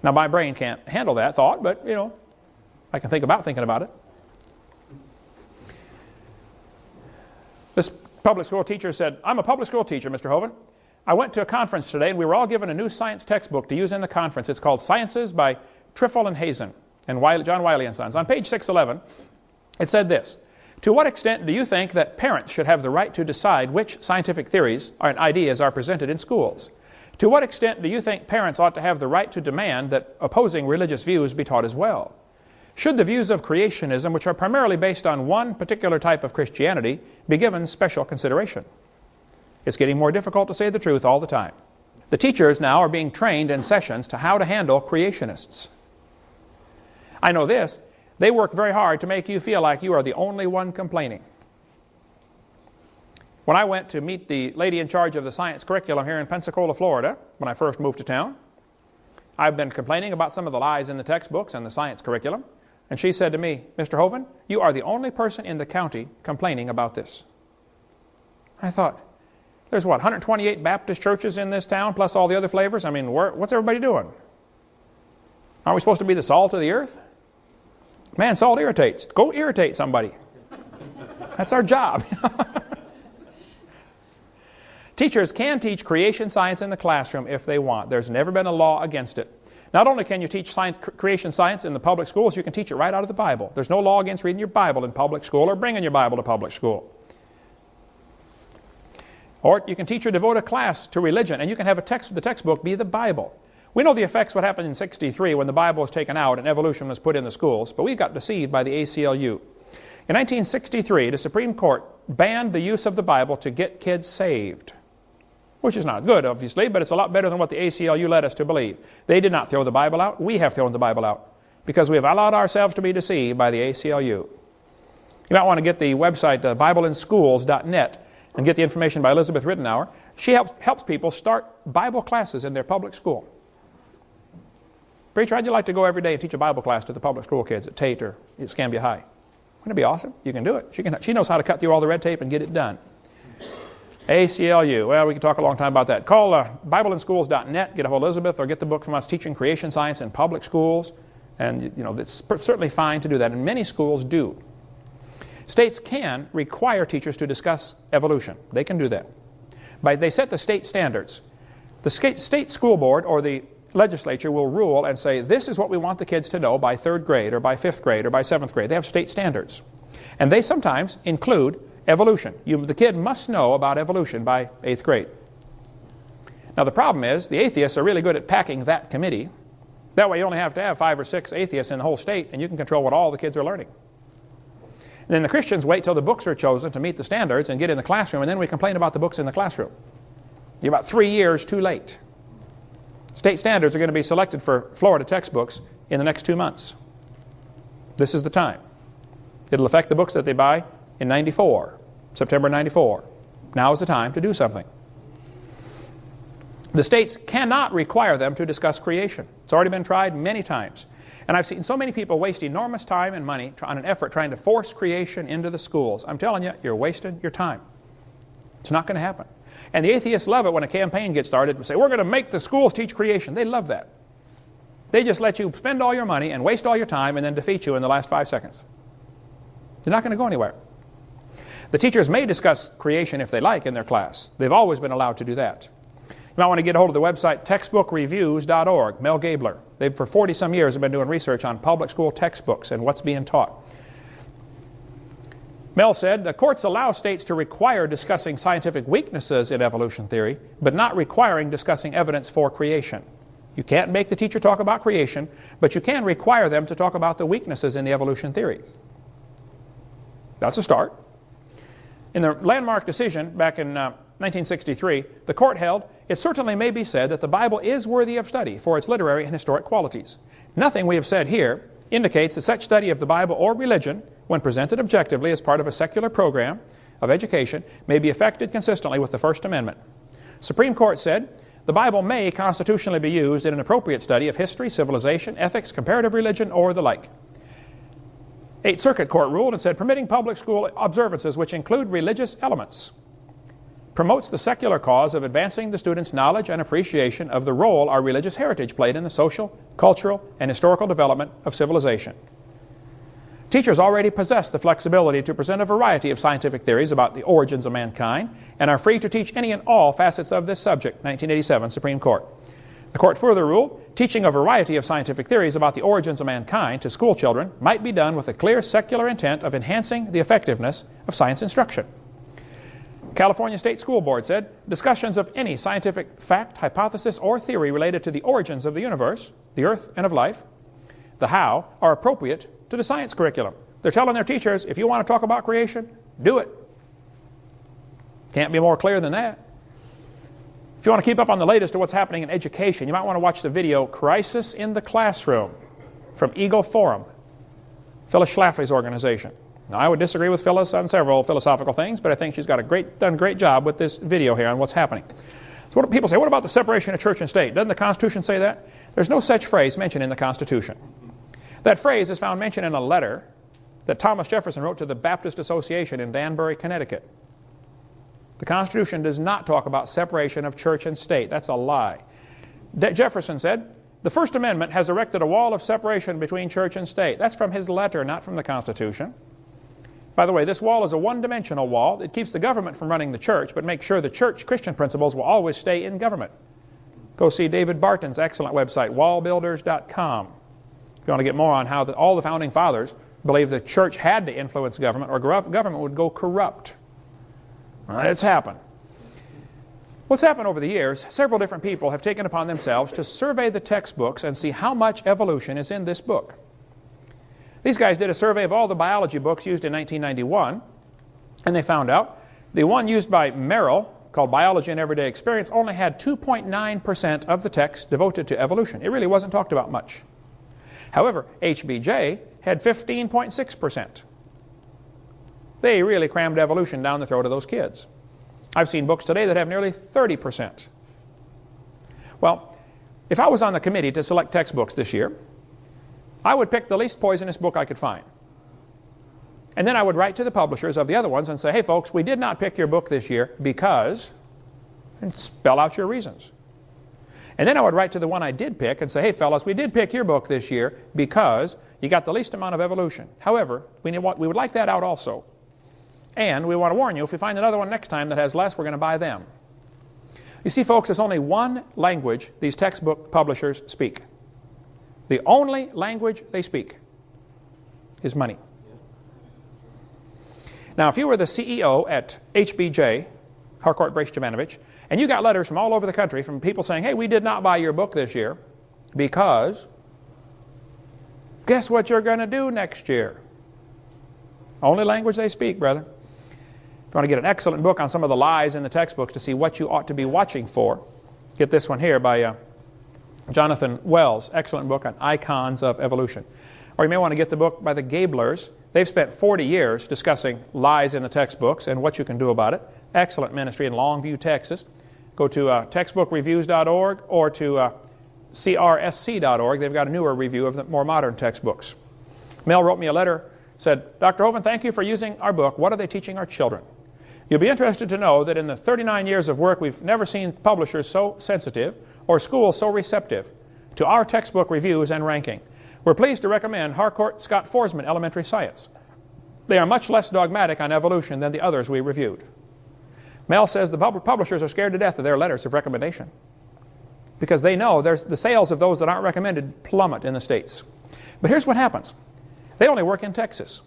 Now, my brain can't handle that thought, but, you know, I can think about thinking about it. This public school teacher said, I'm a public school teacher, Mr. Hovind. I went to a conference today, and we were all given a new science textbook to use in the conference. It's called Sciences by Triffel and Hazen and John Wiley and Sons. On page 611, it said this: to what extent do you think that parents should have the right to decide which scientific theories and ideas are presented in schools? To what extent do you think parents ought to have the right to demand that opposing religious views be taught as well? Should the views of creationism, which are primarily based on one particular type of Christianity, be given special consideration? It's getting more difficult to say the truth all the time. The teachers now are being trained in sessions to how to handle creationists. I know this: they work very hard to make you feel like you are the only one complaining. When I went to meet the lady in charge of the science curriculum here in Pensacola, Florida, when I first moved to town, I've been complaining about some of the lies in the textbooks and the science curriculum, and she said to me, Mr. Hovind, you are the only person in the county complaining about this. I thought, there's what, 128 Baptist churches in this town, plus all the other flavors? I mean, what's everybody doing? Aren't we supposed to be the salt of the earth? Man, salt irritates. Go irritate somebody. That's our job. Teachers can teach creation science in the classroom if they want. There's never been a law against it. Not only can you teach creation science in the public schools, you can teach it right out of the Bible. There's no law against reading your Bible in public school or bringing your Bible to public school. Or you can teach or devote a class to religion, and you can have the textbook be the Bible. We know the effects what happened in '63 when the Bible was taken out and evolution was put in the schools, but we got deceived by the ACLU. In 1963, the Supreme Court banned the use of the Bible to get kids saved, which is not good, obviously, but it's a lot better than what the ACLU led us to believe. They did not throw the Bible out. We have thrown the Bible out because we have allowed ourselves to be deceived by the ACLU. You might want to get the website BibleInSchools.net and get the information by Elizabeth Ridenour. She helps people start Bible classes in their public school. Preacher, how'd you like to go every day and teach a Bible class to the public school kids at Tate or at Scambia High? Wouldn't it be awesome? You can do it. She knows how to cut through all the red tape and get it done. ACLU, well, we can talk a long time about that. Call BibleInSchools.net, get a hold of Elizabeth, or get the book from us, Teaching Creation Science in Public Schools. And, you know, it's certainly fine to do that, and many schools do. States can require teachers to discuss evolution. They can do that. They set the state standards. The state school board or the legislature will rule and say, this is what we want the kids to know by 3rd grade or by 5th grade or by 7th grade. They have state standards. And they sometimes include evolution. The kid must know about evolution by 8th grade. Now the problem is, the atheists are really good at packing that committee. That way you only have to have 5 or 6 atheists in the whole state, and you can control what all the kids are learning. And then the Christians wait till the books are chosen to meet the standards and get in the classroom, and then we complain about the books in the classroom. You're about 3 years too late. State standards are going to be selected for Florida textbooks in the next 2 months. This is the time. It'll affect the books that they buy in '94, September '94. Now is the time to do something. The states cannot require them to discuss creation. It's already been tried many times. And I've seen so many people waste enormous time and money on an effort trying to force creation into the schools. I'm telling you, you're wasting your time. It's not going to happen. And the atheists love it when a campaign gets started to say, we're going to make the schools teach creation. They love that. They just let you spend all your money and waste all your time and then defeat you in the last 5 seconds. They're not going to go anywhere. The teachers may discuss creation if they like in their class. They've always been allowed to do that. You might want to get a hold of the website textbookreviews.org. Mel Gabler. They, for 40-some years, have been doing research on public school textbooks and what's being taught. Mel said, the courts allow states to require discussing scientific weaknesses in evolution theory, but not requiring discussing evidence for creation. You can't make the teacher talk about creation, but you can require them to talk about the weaknesses in the evolution theory. That's a start. In the landmark decision back in 1963, the court held, it certainly may be said that the Bible is worthy of study for its literary and historic qualities. Nothing we have said here indicates that such study of the Bible or religion, when presented objectively as part of a secular program of education, may be effected consistently with the First Amendment. Supreme Court said, the Bible may constitutionally be used in an appropriate study of history, civilization, ethics, comparative religion, or the like. Eighth Circuit Court ruled and said, permitting public school observances which include religious elements promotes the secular cause of advancing the students' knowledge and appreciation of the role our religious heritage played in the social, cultural, and historical development of civilization. Teachers already possess the flexibility to present a variety of scientific theories about the origins of mankind and are free to teach any and all facets of this subject, 1987 Supreme Court. The court further ruled, teaching a variety of scientific theories about the origins of mankind to school children might be done with a clear secular intent of enhancing the effectiveness of science instruction. California State School Board said, discussions of any scientific fact, hypothesis, or theory related to the origins of the universe, the earth, and of life, the how, are appropriate to the science curriculum. They're telling their teachers, if you want to talk about creation, do it. Can't be more clear than that. If you want to keep up on the latest of what's happening in education, you might want to watch the video Crisis in the Classroom from Eagle Forum, Phyllis Schlafly's organization. Now, I would disagree with Phyllis on several philosophical things, but I think she's got done a great job with this video here on what's happening. So what people say, what about the separation of church and state? Doesn't the Constitution say that? There's no such phrase mentioned in the Constitution. That phrase is found mentioned in a letter that Thomas Jefferson wrote to the Baptist Association in Danbury, Connecticut. The Constitution does not talk about separation of church and state. That's a lie. Jefferson said, the First Amendment has erected a wall of separation between church and state. That's from his letter, not from the Constitution. By the way, this wall is a one-dimensional wall. It keeps the government from running the church, but makes sure the church Christian principles will always stay in government. Go see David Barton's excellent website, wallbuilders.com. If you want to get more on how all the Founding Fathers believed the church had to influence government or government would go corrupt. It's happened. What's happened over the years, several different people have taken upon themselves to survey the textbooks and see how much evolution is in this book. These guys did a survey of all the biology books used in 1991, and they found out the one used by Merrill, called Biology and Everyday Experience, only had 2.9% of the text devoted to evolution. It really wasn't talked about much. However, HBJ had 15.6%. They really crammed evolution down the throat of those kids. I've seen books today that have nearly 30%. Well, if I was on the committee to select textbooks this year, I would pick the least poisonous book I could find. And then I would write to the publishers of the other ones and say, hey folks, we did not pick your book this year because, and spell out your reasons. And then I would write to the one I did pick and say, hey fellas, we did pick your book this year because you got the least amount of evolution. However, we would like that out also. And we want to warn you, if we find another one next time that has less, we're going to buy them. You see, folks, there's only one language these textbook publishers speak. The only language they speak is money. Now, if you were the CEO at HBJ, Harcourt Brace Jovanovich, and you got letters from all over the country from people saying, hey, we did not buy your book this year because guess what you're going to do next year? Only language they speak, brother. If you want to get an excellent book on some of the lies in the textbooks to see what you ought to be watching for, get this one here by Jonathan Wells, excellent book on icons of evolution. Or you may want to get the book by the Gablers. They've spent 40 years discussing lies in the textbooks and what you can do about it. Excellent ministry in Longview, Texas. Go to textbookreviews.org or to crsc.org. They've got a newer review of the more modern textbooks. Mel wrote me a letter, said, Dr. Hovind, thank you for using our book. What are they teaching our children? You'll be interested to know that in the 39 years of work, we've never seen publishers so sensitive or schools so receptive to our textbook reviews and ranking. We're pleased to recommend Harcourt Scott Forsman Elementary Science. They are much less dogmatic on evolution than the others we reviewed. Mel says the publishers are scared to death of their letters of recommendation because they know the sales of those that aren't recommended plummet in the States. But here's what happens. They only work in Texas.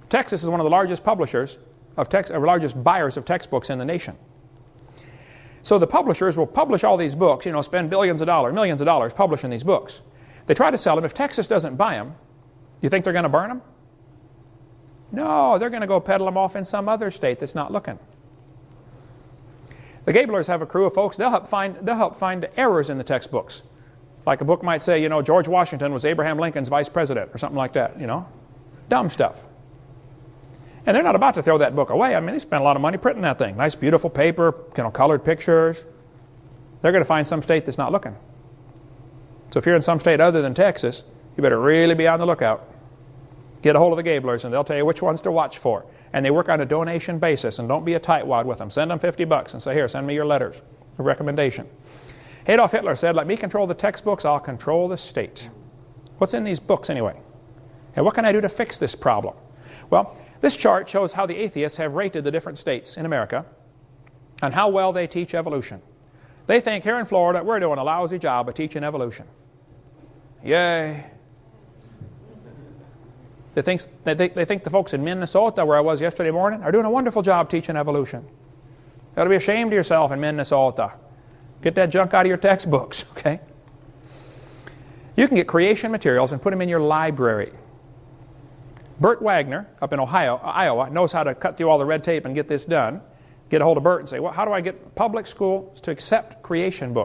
Texas is one of the largest publishers of largest buyers of textbooks in the nation. So the publishers will publish all these books, spend millions of dollars publishing these books. They try to sell them. If Texas doesn't buy them, you think they're going to burn them? No, they're going to go peddle them off in some other state that's not looking. The Gablers have a crew of folks. They'll help find errors in the textbooks. Like a book might say, George Washington was Abraham Lincoln's vice president or something like that, Dumb stuff. And they're not about to throw that book away. I mean, they spent a lot of money printing that thing. Nice, beautiful paper, colored pictures. They're going to find some state that's not looking. So if you're in some state other than Texas, you better really be on the lookout. Get a hold of the Gablers, and they'll tell you which ones to watch for. and they work on a donation basis, and don't be a tightwad with them. Send them $50 and say, here, send me your letters of recommendation. Adolf Hitler said, let me control the textbooks, I'll control the state. What's in these books anyway? And what can I do to fix this problem? Well, this chart shows how the atheists have rated the different states in America and how well they teach evolution. They think here in Florida we're doing a lousy job of teaching evolution. Yay. They think the folks in Minnesota, where I was yesterday morning, are doing a wonderful job teaching evolution. You ought to be ashamed of yourself in Minnesota. Get that junk out of your textbooks, okay? You can get creation materials and put them in your library. Bert Wagner up in Iowa, knows how to cut through all the red tape and get this done. Get a hold of Bert and say, well, how do I get public schools to accept creation books?